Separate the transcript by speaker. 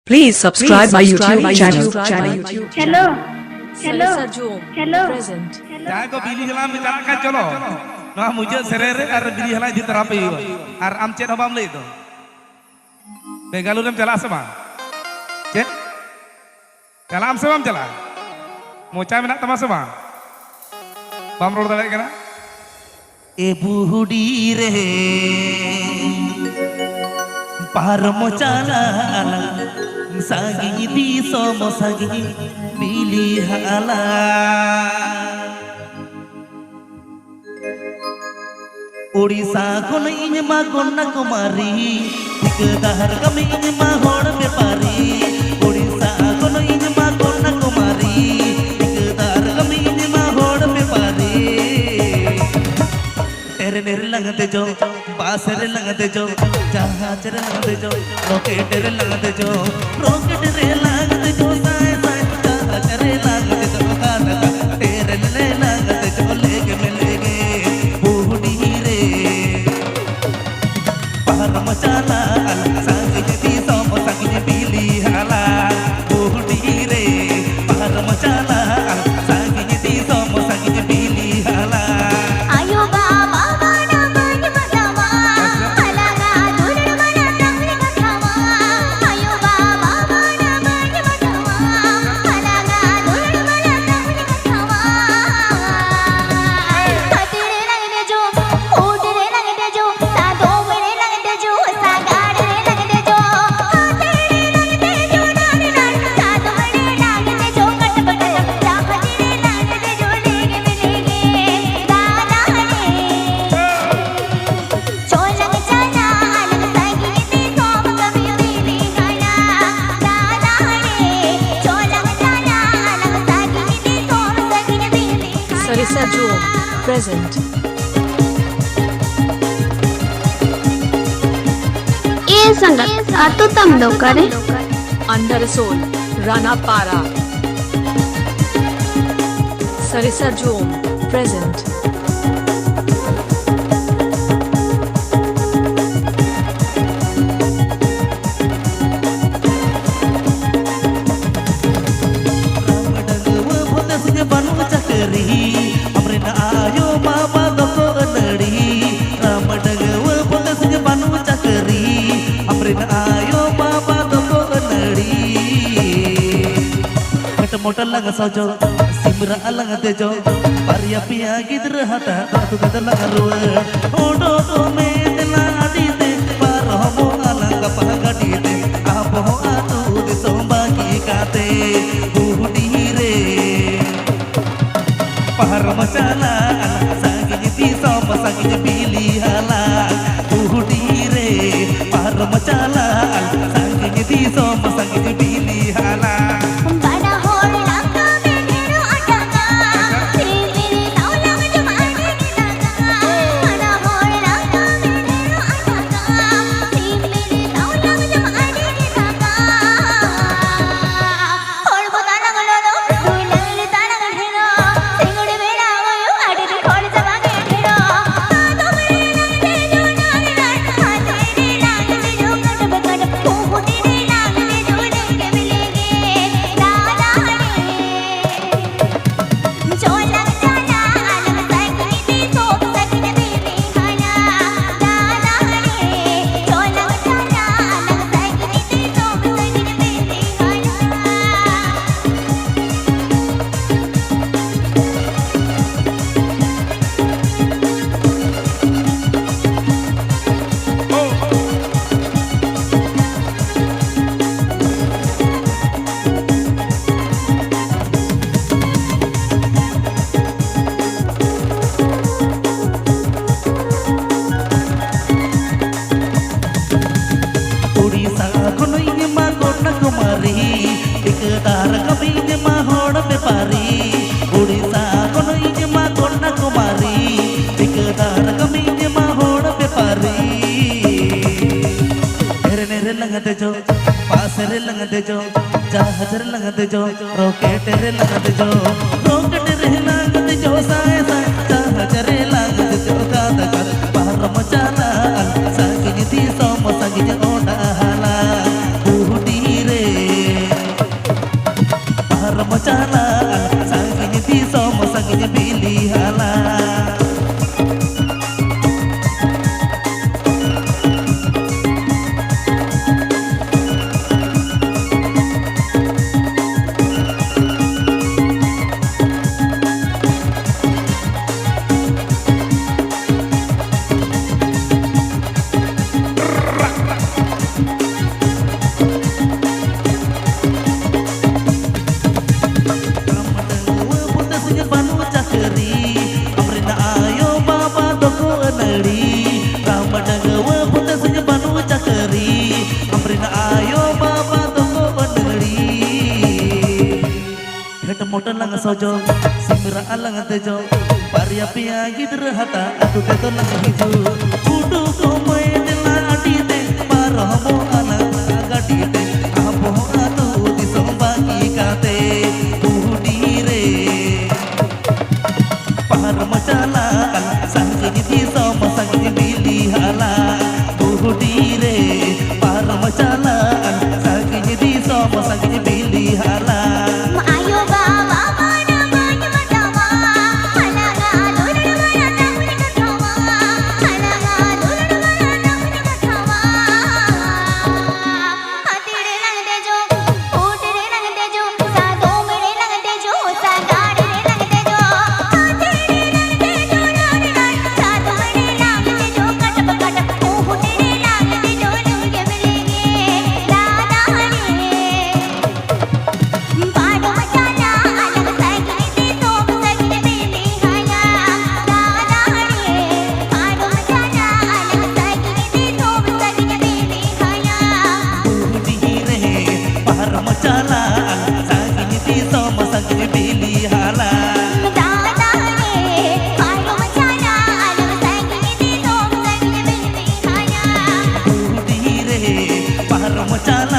Speaker 1: Please subscribe my YouTube channel.
Speaker 2: Hello. Hello. Hello.
Speaker 1: Present.
Speaker 3: Jangan kau pilih helam bicarakan colo. Nah muja serere ar pilih helam di terapi. Ar amcet abam le itu. Begalu nam jala sama. Cek. Jalan sama jala. Mau cai nak tamas sama. Bam roda lagi kena.
Speaker 4: Ibu hudire parmo chala sagi di somo sagi pilih hala Odisha kon inma konna kumari tikdar kami inma hod bepari Odisha kon inma konna kumari tikdar kami inma hod bepari तेरे नेरे लगते जो बासरे लगते जो जहाज रे लगते जो rocket रे लगते जो रॉकेट रे लगते जो साए साए जहाज रे लगते जो काना तेरे ले लगते जो लेके मिलेंगे बूढ़ी रे पहाड़ मचाला संग जी सोम संग पीली हाला बूढ़ी रे पहाड़ मचाला संग जी सोम संग पीली हाला
Speaker 1: Sarisa Jewel. Present.
Speaker 2: ये संगत आतो तम दो करे
Speaker 1: Under a Soul. Rana Para. Sarisa Jewel. Present.
Speaker 4: Motor लगा सजो सिमरा अलग तेजो परिया पिया गिदर हता तू कद लगा रुए ओडो तो में दिला आदि ते पर हो अलग पगड़ी ते आप हो आतू दे सोंबा की काते बूढ़ी रे पहर मचाला संगी ती सोम संगी पीली हाला बूढ़ी रे पहर मचाला संगी ती सोम संगी पीली हाला लगते जो पासरे लगते जो जहाज रे लगते जो रॉकेट रे लगते जो रॉकेट रे लगते जो साए साए जहाज रे लगते जो कादा कादा पहाड़ मचाला संगी दी सोम संगी ओडा हाला बूढ़ी रे motor lang sojo simra alang tejo paria pia gidra hata atu teto lang hiju kudu komai dela adite paramo alang agadite apo atu disombagi kate budire par macala sangini disom sangini bili hala budire par macala sangini disom sangini bili hala
Speaker 2: Ayo bawa mana banyak matawa, halaga dulu mana nak ketawa, halaga dulu mana nak ketawa. Hati re lang dejo, hoot re lang dejo, sa dom re lang dejo, sa gaad re lang dejo, hati re lang dejo, lang lang, sa dom re lang dejo, katap katap, hoot re lang dejo, lunge milenge, la la re. Paano macana alang sagini dito sagini bili haya dadari paano macana alang sagini dito sagini bili haya
Speaker 4: budire par macala sangini disom sangini bili hala
Speaker 2: dadari paano macana alang sagini dito sagini bili haya
Speaker 4: budire par macala